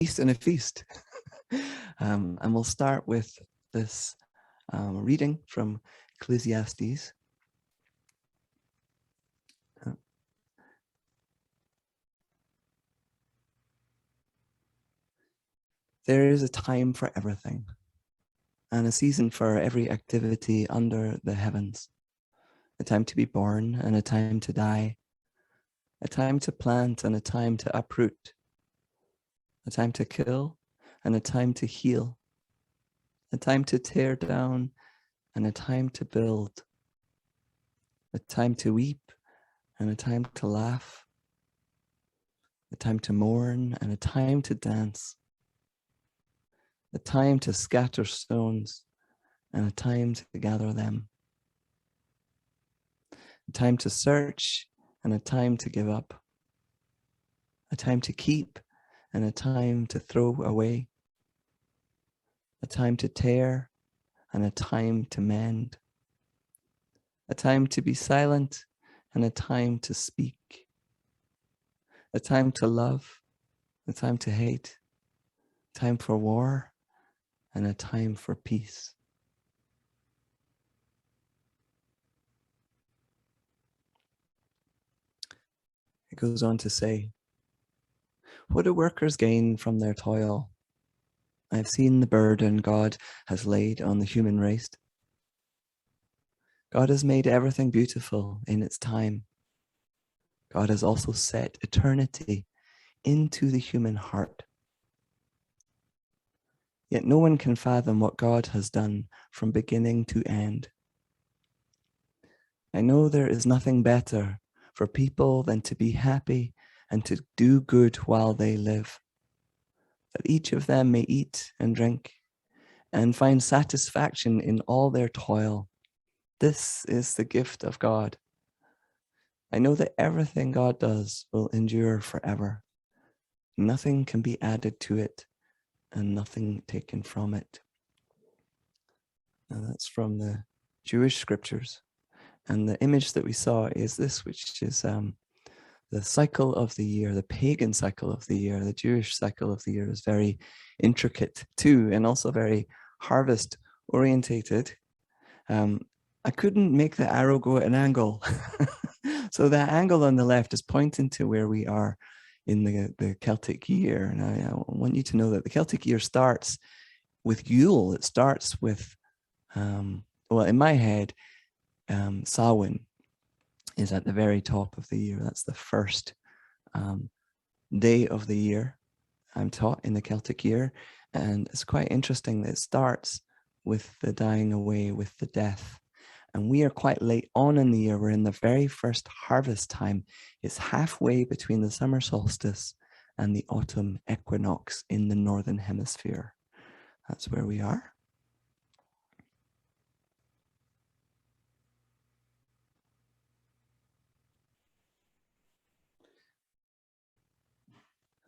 and a feast. And we'll start with this reading from Ecclesiastes. There is a time for everything, and a season for every activity under the heavens. A time to be born and a time to die. A time to plant and a time to uproot. A time to kill and a time to heal. A time to tear down and a time to build. A time to weep and a time to laugh. A time to mourn and a time to dance. A time to scatter stones and a time to gather them. A time to search and a time to give up. A time to keep and a time to throw away. A time to tear and a time to mend. A time to be silent and a time to speak. A time to love, a time to hate. A time for war and a time for peace. It goes on to say, what do workers gain from their toil? I have seen the burden God has laid on the human race. God has made everything beautiful in its time. God has also set eternity into the human heart. Yet no one can fathom what God has done from beginning to end. I know there is nothing better for people than to be happy and to do good while they live, that each of them may eat and drink and find satisfaction in all their toil. This is the gift of God. I know that everything God does will endure forever. Nothing can be added to it and nothing taken from it. Now that's from the Jewish scriptures. And the image that we saw is this, which is the cycle of the year, the pagan cycle of the year. The Jewish cycle of the year is very intricate too, and also very harvest orientated. I couldn't make the arrow go at an angle. So that angle on the left is pointing to where we are in the Celtic year. And I want you to know that the Celtic year starts with Yule. It starts with, well, in my head, Samhain is at the very top of the year. That's the first day of the year, I'm taught, in the Celtic year. And it's quite interesting that it starts with the dying away, with the death. And we are quite late on in the year. We're in the very first harvest time. It's halfway between the summer solstice and the autumn equinox in the northern hemisphere. That's where we are.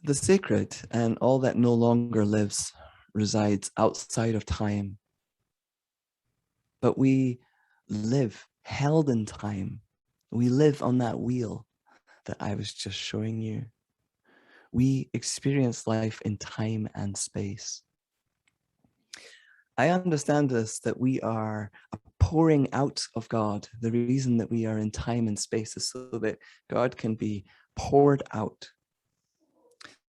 The sacred and all that no longer lives resides outside of time. But we live held in time. We live on that wheel that I was just showing you. We experience life in time and space. I understand this, that we are a pouring out of God. The reason that we are in time and space is so that God can be poured out,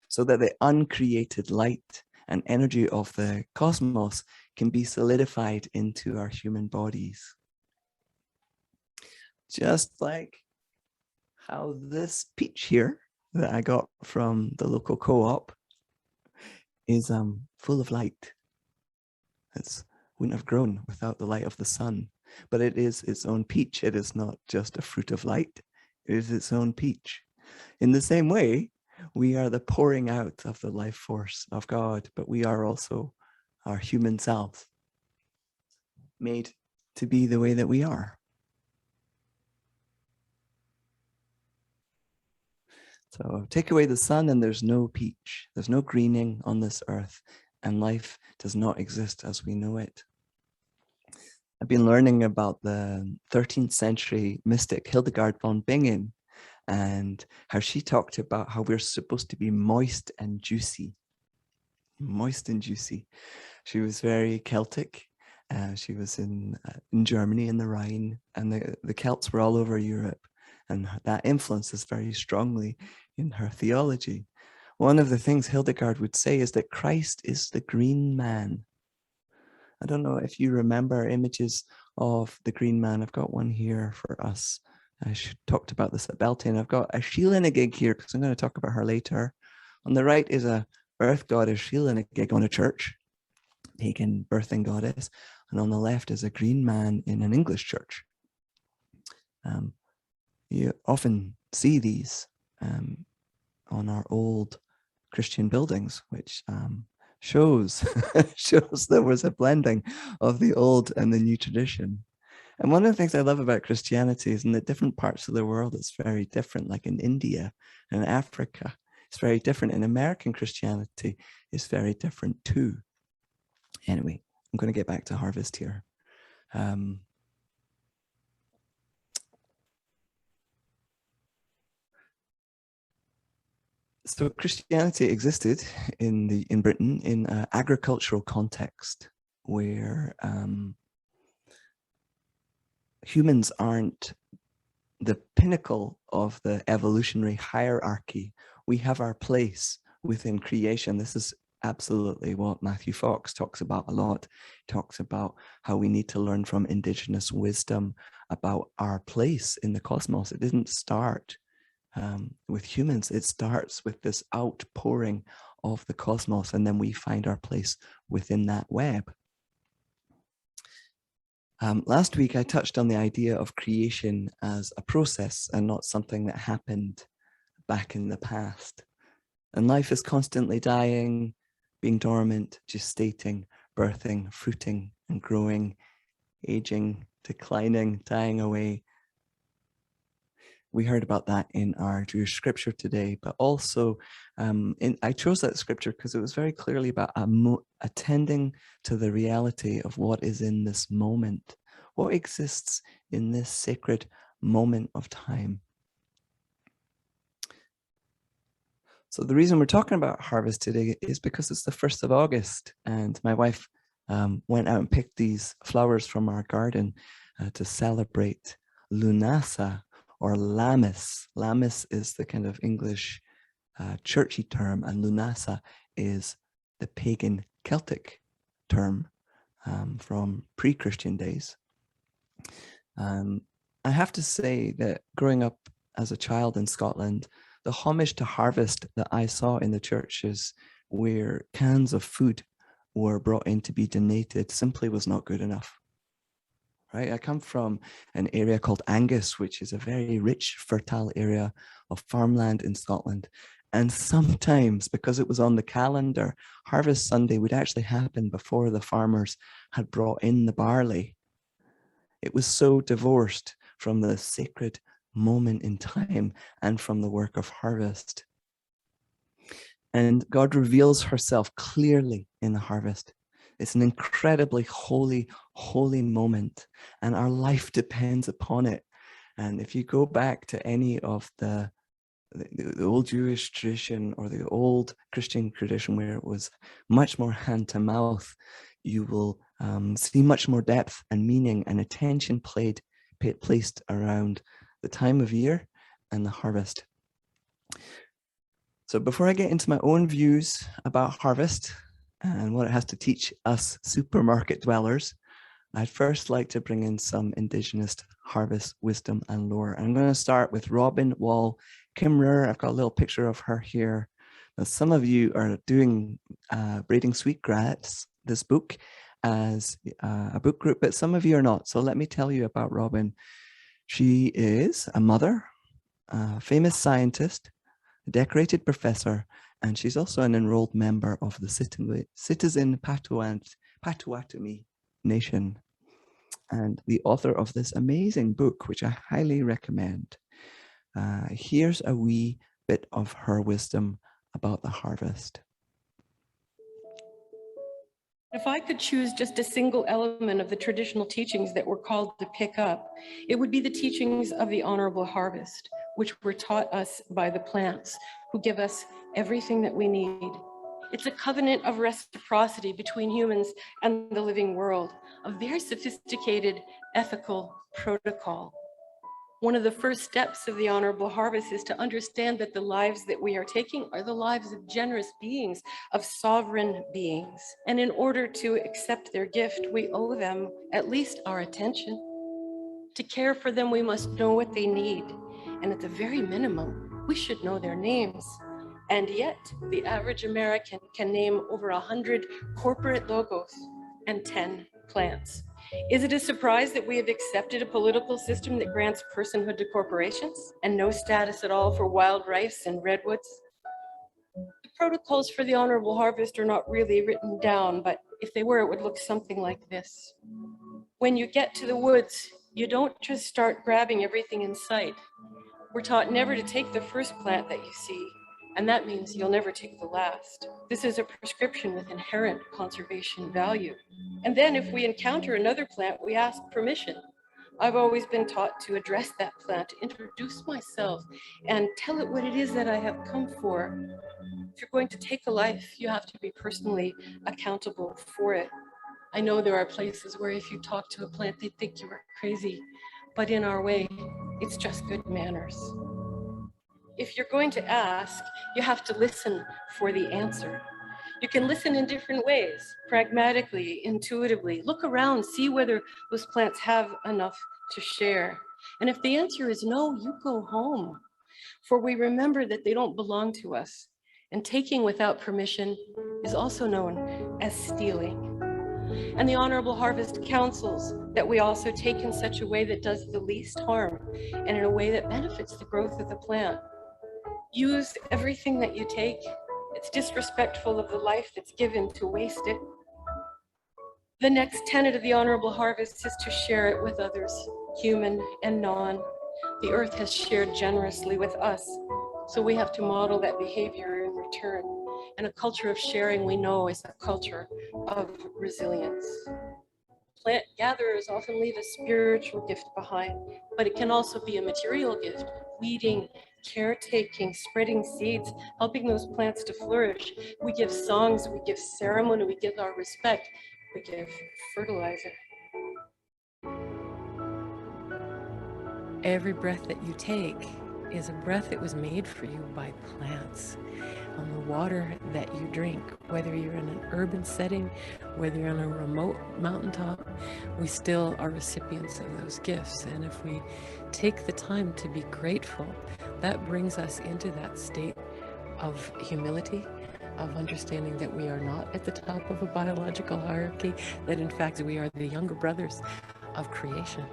so that the uncreated light and energy of the cosmos can be solidified into our human bodies. Just like how this peach here that I got from the local co-op is full of light. It wouldn't have grown without the light of the sun, but it is its own peach. It is not just a fruit of light. It is its own peach. In the same way, we are the pouring out of the life force of God, but we are also our human selves, made to be the way that we are. So take away the sun and there's no peach. There's no greening on this earth, and life does not exist as we know it. I've been learning about the 13th century mystic Hildegard von Bingen, and how she talked about how we're supposed to be moist and juicy. moist and juicy. She was very Celtic. She was in Germany in the Rhine, and the Celts were all over Europe, and that influences very strongly in her theology. One of the things Hildegard would say is that Christ is the green man. I don't know if you remember images of the green man. I've got one here for us. I talked about this at Beltane. I've got a Sheelanigig here because I'm going to talk about her later. On the right is a earth goddess Sheelanigig on a church, pagan birthing goddess. And on the left is a green man in an English church. You often see these on our old Christian buildings, which shows there was a blending of the old and the new tradition. And one of the things I love about Christianity is in the different parts of the world, it's very different. Like in India and Africa, it's very different. In American Christianity, it's very different too. Anyway, I'm going to get back to harvest here. So Christianity existed in Britain in an agricultural context where humans aren't the pinnacle of the evolutionary hierarchy. We have our place within creation. This is absolutely what Matthew Fox talks about a lot. He talks about how we need to learn from indigenous wisdom about our place in the cosmos. It didn't start with humans. It starts with this outpouring of the cosmos, and then we find our place within that web. Last week, I touched on the idea of creation as a process and not something that happened back in the past. And life is constantly dying, being dormant, gestating, birthing, fruiting, and growing, aging, declining, dying away. We heard about that in our Jewish scripture today, but also I chose that scripture because it was very clearly about attending to the reality of what is in this moment, what exists in this sacred moment of time. So the reason we're talking about harvest today is because it's the 1st of August, and my wife went out and picked these flowers from our garden to celebrate Lunasa, or Lammas. Lammas is the kind of English churchy term, and Lunasa is the pagan Celtic term from pre-Christian days. I have to say that growing up as a child in Scotland, the homage to harvest that I saw in the churches where cans of food were brought in to be donated simply was not good enough. Right? I come from an area called Angus, which is a very rich, fertile area of farmland in Scotland. And sometimes, because it was on the calendar, Harvest Sunday would actually happen before the farmers had brought in the barley. It was so divorced from the sacred moment in time and from the work of harvest. And God reveals herself clearly in the harvest. It's an incredibly holy, holy moment, and our life depends upon it. And if you go back to any of the old Jewish tradition or the old Christian tradition where it was much more hand to mouth, you will see much more depth and meaning and attention placed around the time of year and the harvest. So before I get into my own views about harvest and what it has to teach us supermarket dwellers, I'd first like to bring in some Indigenous harvest wisdom and lore. And I'm going to start with Robin Wall Kimmerer. I've got a little picture of her here. Now, some of you are doing Braiding Sweetgrass, this book, as a book group, but some of you are not. So let me tell you about Robin. She is a mother, a famous scientist, a decorated professor, and she's also an enrolled member of the Citizen Potawatomi Nation, and the author of this amazing book, which I highly recommend. Here's a wee bit of her wisdom about the harvest. If I could choose just a single element of the traditional teachings that we're called to pick up, it would be the teachings of the honorable harvest, which were taught us by the plants, who give us everything that we need. It's a covenant of reciprocity between humans and the living world, a very sophisticated ethical protocol. One of the first steps of the honorable harvest is to understand that the lives that we are taking are the lives of generous beings, of sovereign beings. And in order to accept their gift, we owe them at least our attention. To care for them, we must know what they need. And at the very minimum, we should know their names. And yet, the average American can name over 100 corporate logos and 10 plants. Is it a surprise that we have accepted a political system that grants personhood to corporations and no status at all for wild rice and redwoods? The protocols for the honorable harvest are not really written down, but if they were, it would look something like this. When you get to the woods, you don't just start grabbing everything in sight. We're taught never to take the first plant that you see, and that means you'll never take the last. This is a prescription with inherent conservation value. And then if we encounter another plant, we ask permission. I've always been taught to address that plant, to introduce myself, and tell it what it is that I have come for. If you're going to take a life, you have to be personally accountable for it. I know there are places where if you talk to a plant, they think you are crazy, but in our way, it's just good manners. If you're going to ask, you have to listen for the answer. You can listen in different ways, pragmatically, intuitively. Look around, see whether those plants have enough to share. And if the answer is no, you go home. For we remember that they don't belong to us. And taking without permission is also known as stealing. And the Honorable Harvest counsels that we also take in such a way that does the least harm and in a way that benefits the growth of the plant. Use everything that you take. It's disrespectful of the life that's given to waste it. The next tenet of the Honorable Harvest is to share it with others, human and non. The earth has shared generously with us, so we have to model that behavior in return. And a culture of sharing, we know, is a culture of resilience. Plant gatherers often leave a spiritual gift behind, but it can also be a material gift, weeding, caretaking, spreading seeds, helping those plants to flourish. We give songs, we give ceremony, we give our respect, we give fertilizer. Every breath that you take is a breath that was made for you by plants. On the water that you drink, whether you're in an urban setting, whether you're on a remote mountaintop, we still are recipients of those gifts. And if we take the time to be grateful, that brings us into that state of humility, of understanding that we are not at the top of a biological hierarchy, that in fact we are the younger brothers of creation.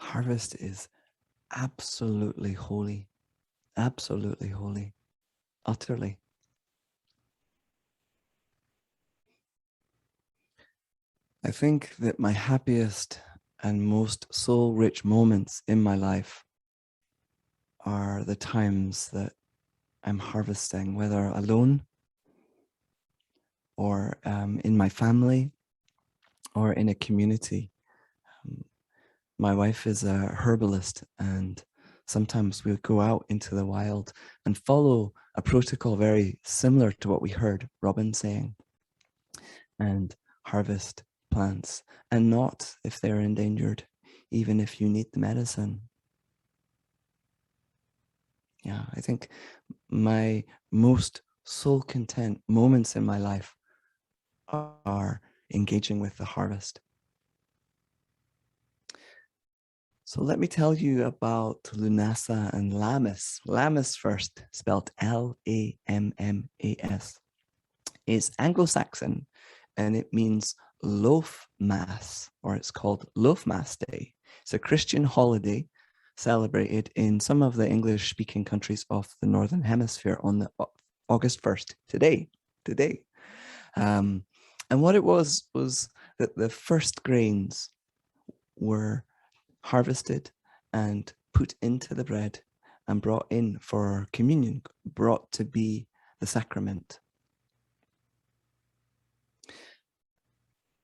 Harvest is absolutely holy, utterly. I think that my happiest and most soul-rich moments in my life are the times that I'm harvesting, whether alone or in my family or in a community. My wife is a herbalist, and sometimes we'll go out into the wild and follow a protocol very similar to what we heard Robin saying, and harvest plants, and not if they're endangered, even if you need the medicine. Yeah, I think my most soul content moments in my life are engaging with the harvest. So let me tell you about Lunasa and Lammas. Lammas first, spelled Lammas. It's Anglo-Saxon, and it means loaf mass, or it's called Loaf Mass Day. It's a Christian holiday celebrated in some of the English-speaking countries of the Northern Hemisphere on the August 1st, today. And what it was that the first grains were harvested and put into the bread and brought in for communion, brought to be the sacrament.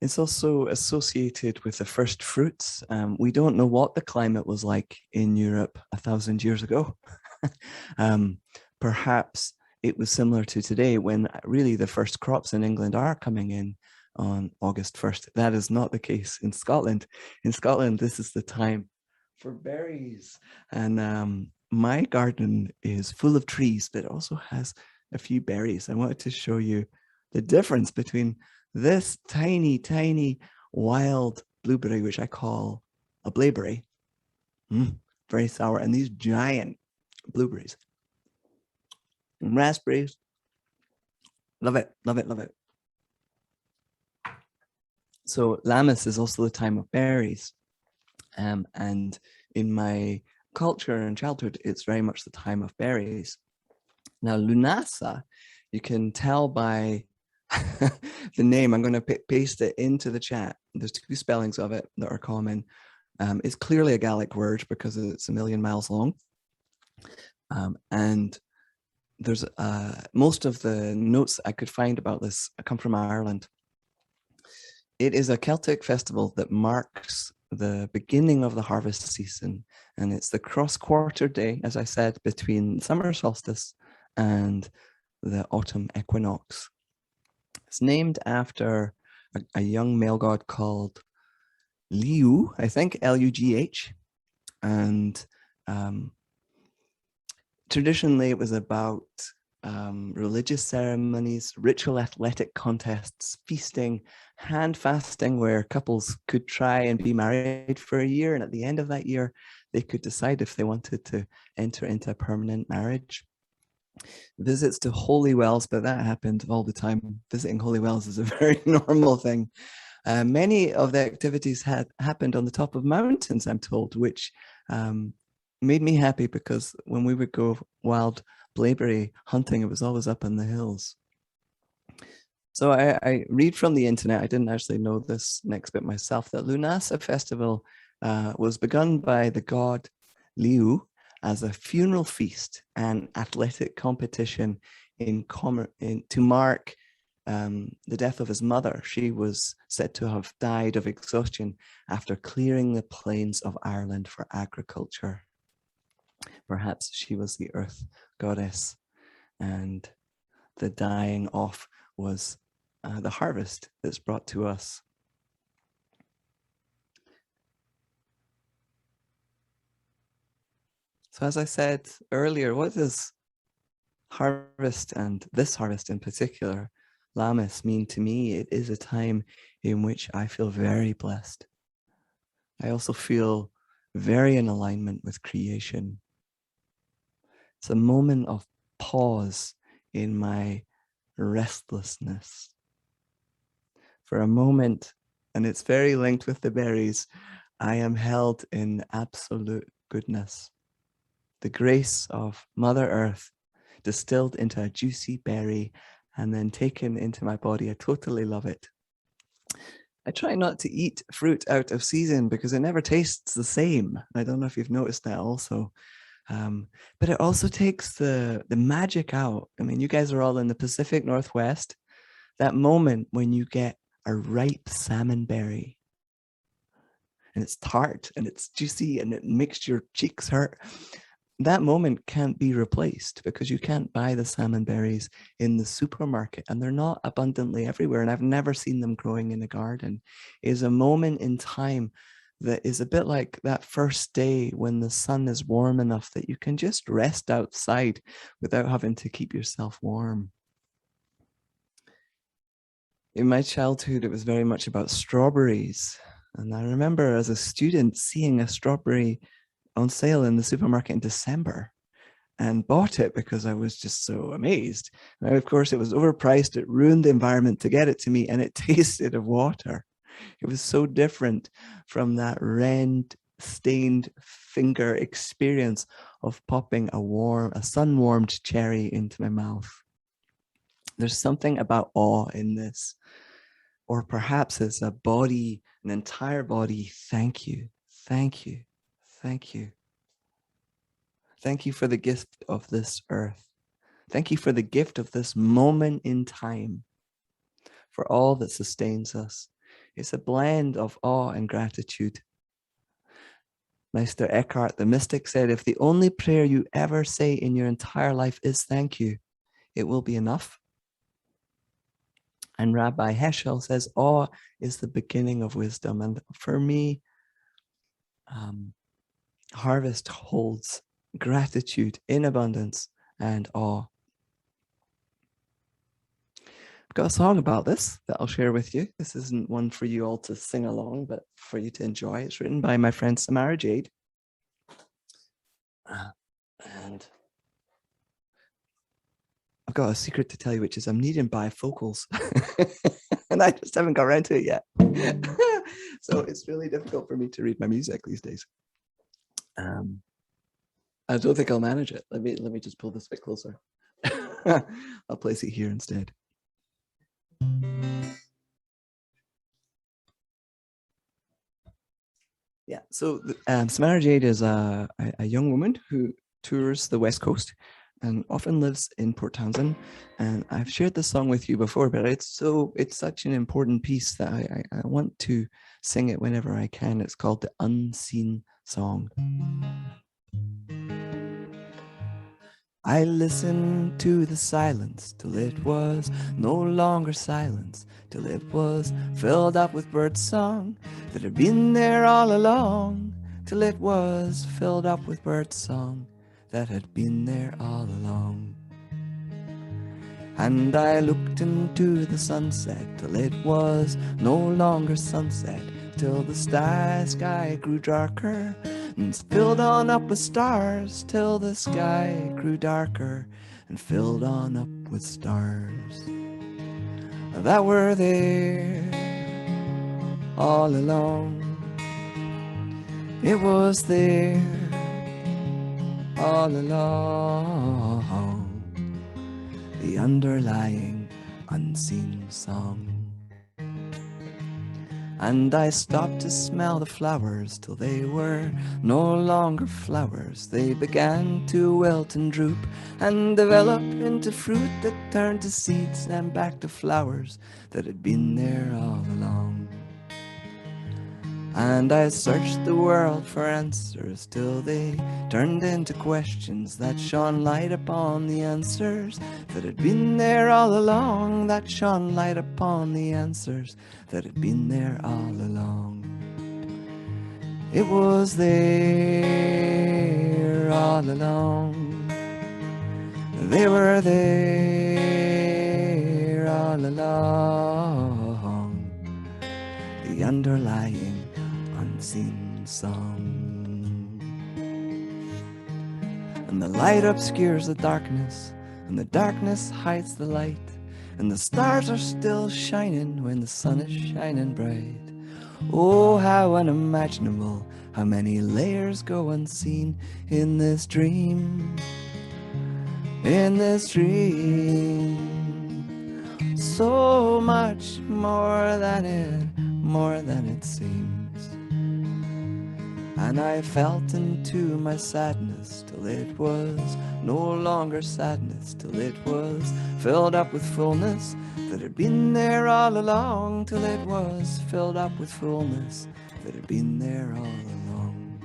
It's also associated with the first fruits. We don't know what the climate was like in Europe 1,000 years ago. Perhaps it was similar to today, when really the first crops in England are coming in on August 1st. That is not the case in Scotland. In Scotland, this is the time for berries. And my garden is full of trees, but it also has a few berries. I wanted to show you the difference between this tiny, tiny wild blueberry, which I call a blaeberry, very sour, and these giant blueberries and raspberries. Love it, love it, love it. So Lammas is also the time of berries. And in my culture and childhood, it's very much the time of berries. Now, Lunasa, you can tell by the name. I'm going to paste it into the chat. There's two spellings of it that are common. It's clearly a Gaelic word because it's 1,000,000 miles long. And there's most of the notes I could find about this come from Ireland. It is a Celtic festival that marks the beginning of the harvest season, and it's the cross-quarter day, as I said, between summer solstice and the autumn equinox. It's named after a young male god called Liu, I think, Lugh, and traditionally it was about religious ceremonies, ritual athletic contests, feasting, hand fasting, where couples could try and be married for a year, and at the end of that year they could decide if they wanted to enter into a permanent marriage. Visits to holy wells, but that happened all the time. Visiting holy wells is a very normal thing. Many of the activities had happened on the top of mountains, I'm told, which made me happy, because when we would go wild blaeberry hunting, it was always up in the hills. So I read from the internet, I didn't actually know this next bit myself, that Lunasa festival was begun by the god Liu as a funeral feast and athletic competition to mark the death of his mother. She was said to have died of exhaustion after clearing the plains of Ireland for agriculture. Perhaps she was the earth goddess, and the dying off was the harvest that's brought to us. So as I said earlier, what does harvest, and this harvest in particular, Lammas, mean to me? It is a time in which I feel very blessed. I also feel very in alignment with creation. It's a moment of pause in my restlessness. For a moment, and it's very linked with the berries, I am held in absolute goodness. The grace of Mother Earth distilled into a juicy berry and then taken into my body. I totally love it. I try not to eat fruit out of season because it never tastes the same. I don't know if you've noticed that also. But it also takes the magic out. I mean, you guys are all in the Pacific Northwest. That moment when you get a ripe salmon berry, and it's tart and it's juicy and it makes your cheeks hurt. That moment can't be replaced because you can't buy the salmon berries in the supermarket, and they're not abundantly everywhere. And I've never seen them growing in a garden. It is a moment in time that is a bit like that first day when the sun is warm enough that you can just rest outside without having to keep yourself warm. In my childhood, it was very much about strawberries. And I remember as a student seeing a strawberry on sale in the supermarket in December and bought it because I was just so amazed. Now, of course, it was overpriced. It ruined the environment to get it to me, and it tasted of water. It was so different from that red-stained finger experience of popping a sun-warmed cherry into my mouth. There's something about awe in this. Or perhaps it's a body, an entire body. Thank you, thank you, thank you. Thank you for the gift of this earth. Thank you for the gift of this moment in time, for all that sustains us. It's a blend of awe and gratitude. Meister Eckhart, the mystic, said, if the only prayer you ever say in your entire life is thank you, it will be enough. And Rabbi Heschel says, awe is the beginning of wisdom. And for me, Harvest holds gratitude in abundance and awe. I've got a song about this that I'll share with you. This isn't one for you all to sing along, but for you to enjoy. It's written by my friend Samara Jade. And I've got a secret to tell you, which is I'm needing bifocals. And I just haven't got around to it yet. So it's really difficult for me to read my music these days. I don't think I'll manage it. Let me just pull this a bit closer. I'll place it here instead. Yeah, so Samara Jade is a young woman who tours the West Coast and often lives in Port Townsend. And I've shared this song with you before, but it's such an important piece that I want to sing it whenever I can. It's called The Unseen Song. I listened to the silence till it was no longer silence, till it was filled up with bird song that had been there all along, till it was filled up with bird song that had been there all along. And I looked into the sunset till it was no longer sunset, till the sky grew darker and filled on up with stars, till the sky grew darker and filled on up with stars that were there all along. It was there all along, the underlying unseen song. And I stopped to smell the flowers till they were no longer flowers. They began to wilt and droop and develop into fruit that turned to seeds and back to flowers that had been there all along. And I searched the world for answers till they turned into questions that shone light upon the answers that had been there all along, that shone light upon the answers that had been there all along. It was there all along. They were there all along, the underlying unseen song. And the light obscures the darkness, and the darkness hides the light, and the stars are still shining when the sun is shining bright. Oh, how unimaginable, how many layers go unseen in this dream, in this dream. So much more than it seems. And I felt into my sadness till it was no longer sadness, till it was filled up with fullness that had been there all along, till it was filled up with fullness that had been there all along.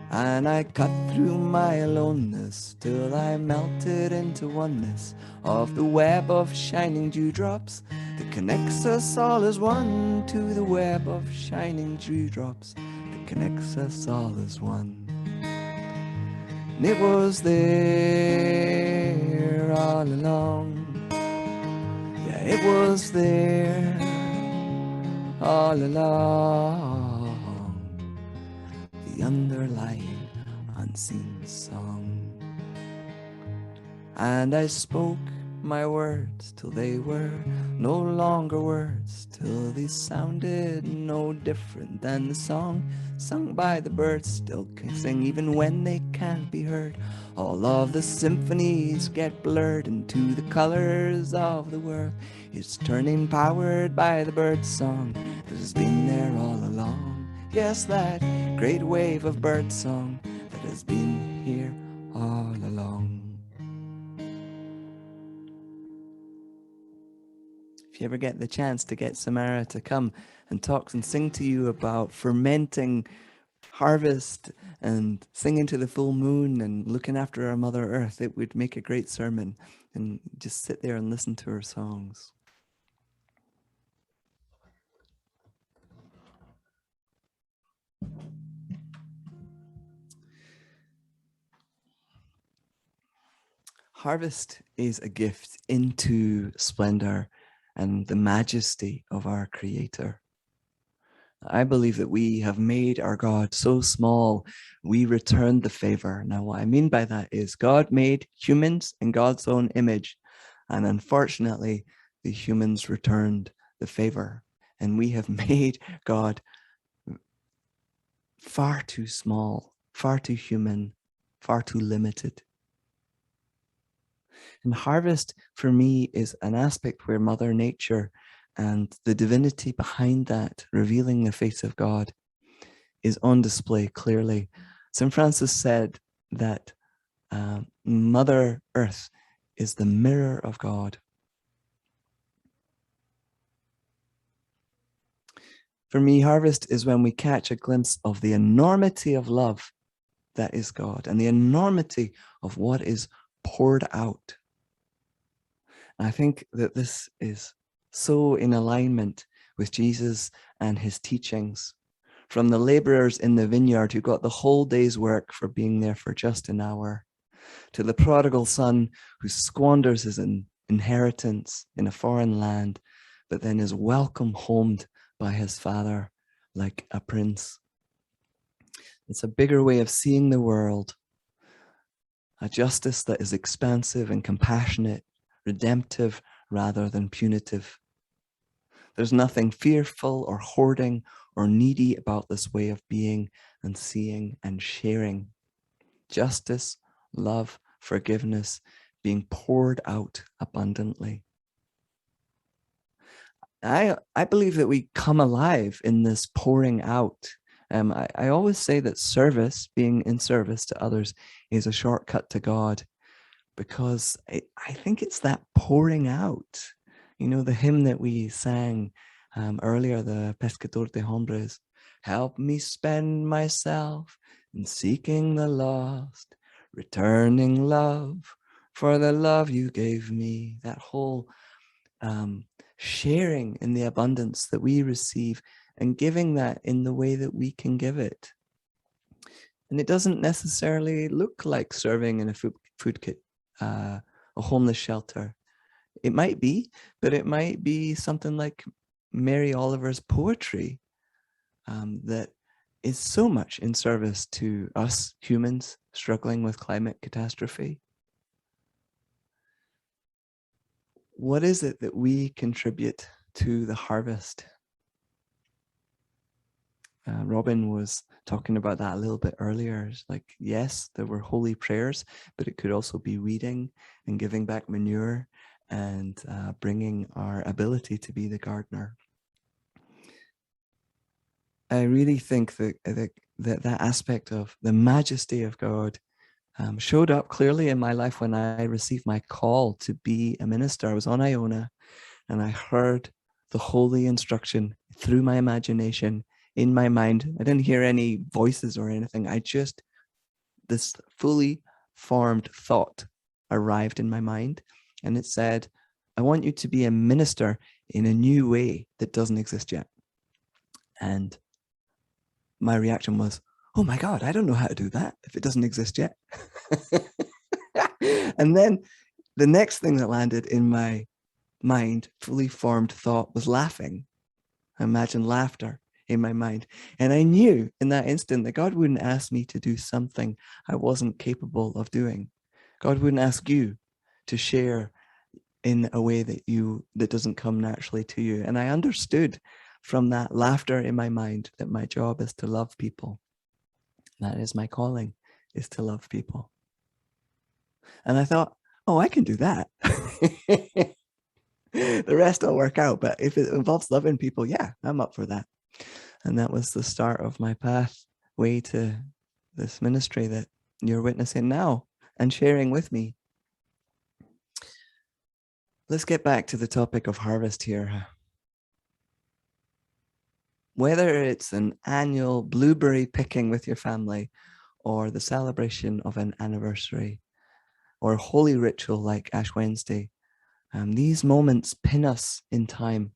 And I cut through my aloneness till I melted into oneness of the web of shining dewdrops that connects us all as one, to the web of shining dewdrops that connects us all as one. And it was there all along. Yeah, it was there all along, the underlying unseen song. And I spoke my words till they were no longer words, till they sounded no different than the song sung by the birds still can sing even when they can't be heard. All of the symphonies get blurred into the colors of the world. It's turning powered by the bird song that has been there all along. Yes, that great wave of bird song that has been here all along. If you ever get the chance to get Samara to come and talk and sing to you about fermenting harvest and singing to the full moon and looking after our Mother Earth, it would make a great sermon. And just sit there and listen to her songs. Harvest is a gift into splendor and the majesty of our Creator. I believe that we have made our God so small, we return the favor. Now, what I mean by that is God made humans in God's own image, and unfortunately, the humans returned the favor, and we have made God far too small, far too human, far too limited. And harvest for me is an aspect where Mother Nature and the divinity behind that, revealing the face of God, is on display clearly. St. Francis said that Mother Earth is the mirror of God. For me, harvest is when we catch a glimpse of the enormity of love that is God and the enormity of what is poured out. And I think that this is so in alignment with Jesus and his teachings. From the laborers in the vineyard who got the whole day's work for being there for just an hour, to the prodigal son who squanders his inheritance in a foreign land, but then is welcomed home by his father like a prince. It's a bigger way of seeing the world, a justice that is expansive and compassionate, redemptive rather than punitive. There's nothing fearful or hoarding or needy about this way of being and seeing and sharing. Justice, love, forgiveness being poured out abundantly. I believe that we come alive in this pouring out. I always say that service, being in service to others, is a shortcut to God, because I think it's that pouring out. You know, the hymn that we sang earlier, the Pescador de Hombres, help me spend myself in seeking the lost, returning love for the love you gave me. That whole sharing in the abundance that we receive and giving that in the way that we can give it. And it doesn't necessarily look like serving in a food kit, a homeless shelter. It might be, but it might be something like Mary Oliver's poetry that is so much in service to us humans struggling with climate catastrophe. What is it that we contribute to the harvest? Robin was talking about that a little bit earlier. It's like, yes, there were holy prayers, but it could also be weeding and giving back manure and bringing our ability to be the gardener. I really think that aspect of the majesty of God showed up clearly in my life when I received my call to be a minister. I was on Iona and I heard the holy instruction through my imagination in my mind. I didn't hear any voices or anything. This fully formed thought arrived in my mind, and it said, I want you to be a minister in a new way that doesn't exist yet. And my reaction was, oh my God, I don't know how to do that if it doesn't exist yet. And then the next thing that landed in my mind, fully formed thought, was laughing. I imagined laughter in my mind. And I knew in that instant that God wouldn't ask me to do something I wasn't capable of doing. God wouldn't ask you to share in a way that doesn't come naturally to you. And I understood from that laughter in my mind that my job is to love people. That is my calling, is to love people. And I thought, oh, I can do that. The rest will work out. But if it involves loving people, yeah, I'm up for that. And that was the start of my pathway to this ministry that you're witnessing now and sharing with me. Let's get back to the topic of harvest here. Whether it's an annual blueberry picking with your family, or the celebration of an anniversary, or a holy ritual like Ash Wednesday, these moments pin us in time.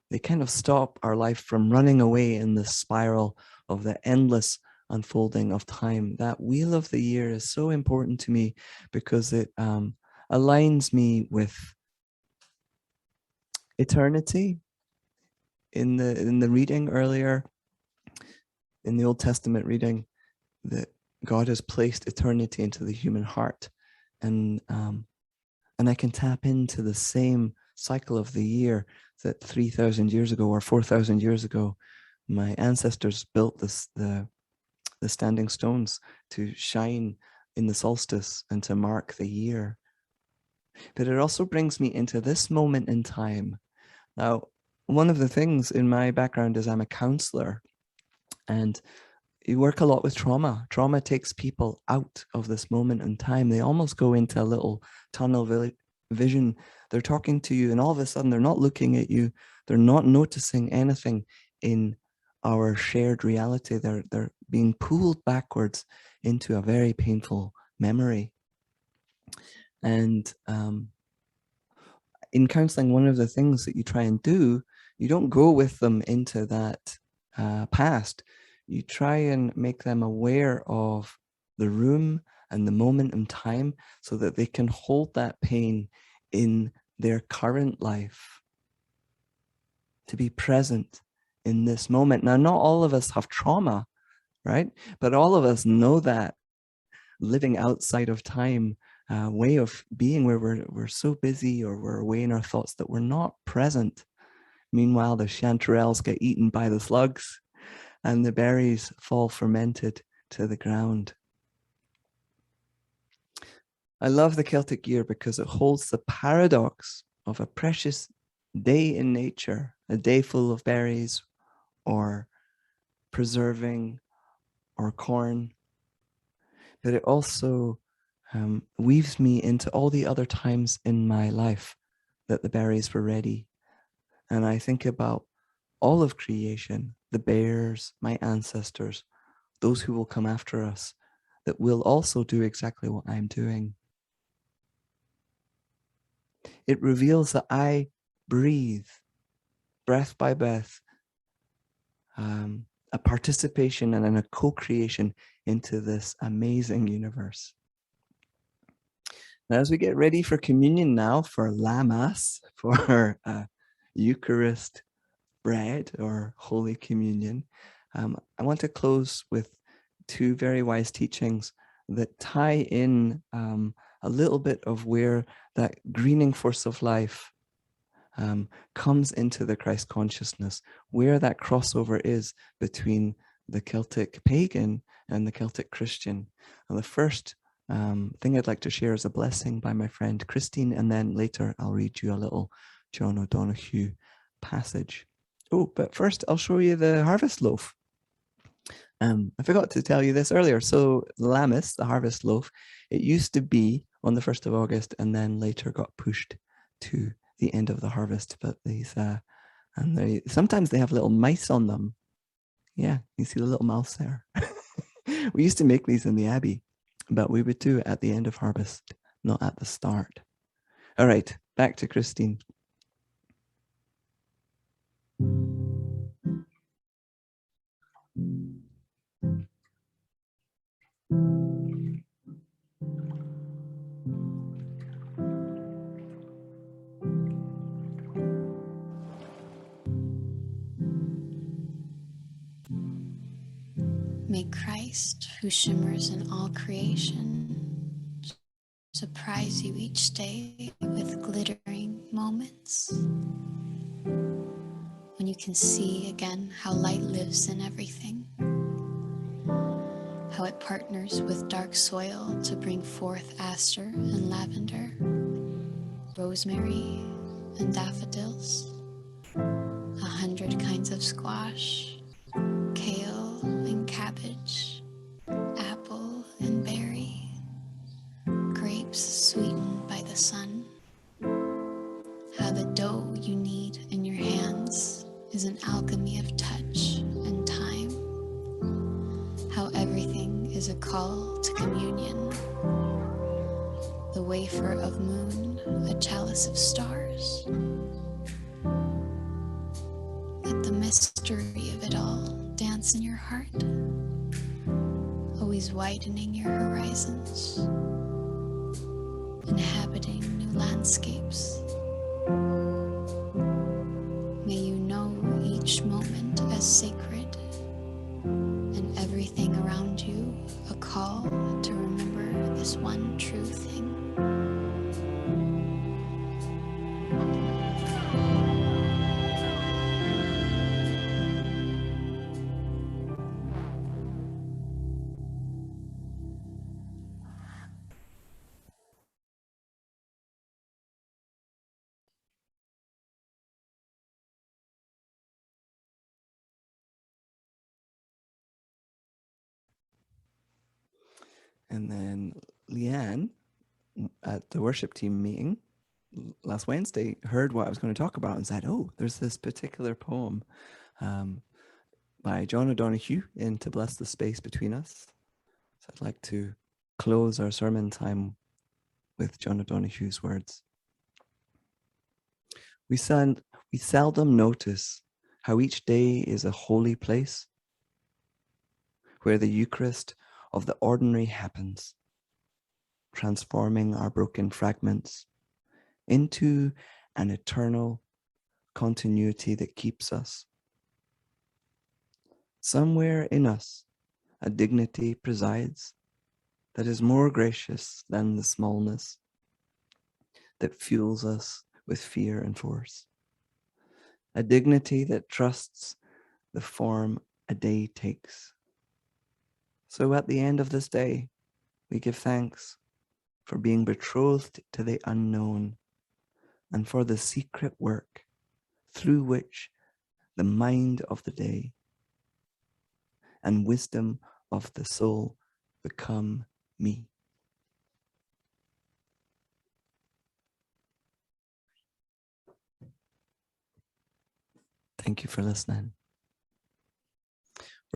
They kind of stop our life from running away in the spiral of the endless unfolding of time. That wheel of the year is so important to me because it aligns me with eternity. In the reading earlier, in the Old Testament reading, that God has placed eternity into the human heart, and I can tap into the same cycle of the year that 3,000 years ago or 4,000 years ago, my ancestors built the standing stones to shine in the solstice and to mark the year. But it also brings me into this moment in time. Now, one of the things in my background is I'm a counselor, and you work a lot with trauma. Trauma takes people out of this moment in time. They almost go into a little tunnel vision. They're talking to you, and all of a sudden they're not looking at you. They're not noticing anything in our shared reality. They're being pulled backwards into a very painful memory. And in counseling, one of the things that you try and do, you don't go with them into that past. You try and make them aware of the room and the moment in time so that they can hold that pain in their current life, to be present in this moment. Now, not all of us have trauma, right? But all of us know that living outside of time way of being, where we're so busy or we're away in our thoughts that we're not present. Meanwhile, the chanterelles get eaten by the slugs and the berries fall fermented to the ground. I love the Celtic year because it holds the paradox of a precious day in nature, a day full of berries or preserving or corn, but it also weaves me into all the other times in my life that the berries were ready. And I think about all of creation, the bears, my ancestors, those who will come after us, that will also do exactly what I'm doing. It reveals that I breathe, breath by breath, a participation and a co-creation into this amazing universe. Now, as we get ready for communion now, for Lammas, for Eucharist bread or Holy Communion, I want to close with two very wise teachings that tie in a little bit of where that greening force of life comes into the Christ consciousness, where that crossover is between the Celtic pagan and the Celtic Christian. And the first thing I'd like to share is a blessing by my friend Christine, and then later I'll read you a little John O'Donoghue passage. Oh, but first I'll show you the harvest loaf. I forgot to tell you this earlier. So Lammas, the harvest loaf, it used to be on the 1st of August and then later got pushed to the end of the harvest. But these, and sometimes they have little mice on them. Yeah, you see the little mouse there. We used to make these in the Abbey, but we would do it at the end of harvest, not at the start. All right, back to Christine. May Christ, who shimmers in all creation, surprise you each day with glittering moments, when you can see again how light lives in everything, how it partners with dark soil to bring forth aster and lavender, rosemary and daffodils, 100 kinds of squash, kale and cabbage, apple and berry, grapes sweetened by the sun, dough you knead in your hands is an alchemy of touch and time. How everything is a call to communion. The wafer of moon, a chalice of stars. Let the mystery of it all dance in your heart, always widening your horizons, inhabiting new landscapes. May you know each moment as sacred, and everything around you a call to remember this one true thing. And then Leanne at the worship team meeting last Wednesday heard what I was going to talk about and said, oh, there's this particular poem by John O'Donoghue in To Bless the Space Between Us. So I'd like to close our sermon time with John O'Donoghue's words. We seldom notice how each day is a holy place where the Eucharist of the ordinary happens, transforming our broken fragments into an eternal continuity that keeps us. Somewhere in us, a dignity presides that is more gracious than the smallness that fuels us with fear and force. A dignity that trusts the form a day takes. So at the end of this day, we give thanks for being betrothed to the unknown and for the secret work through which the mind of the day and wisdom of the soul become me. Thank you for listening.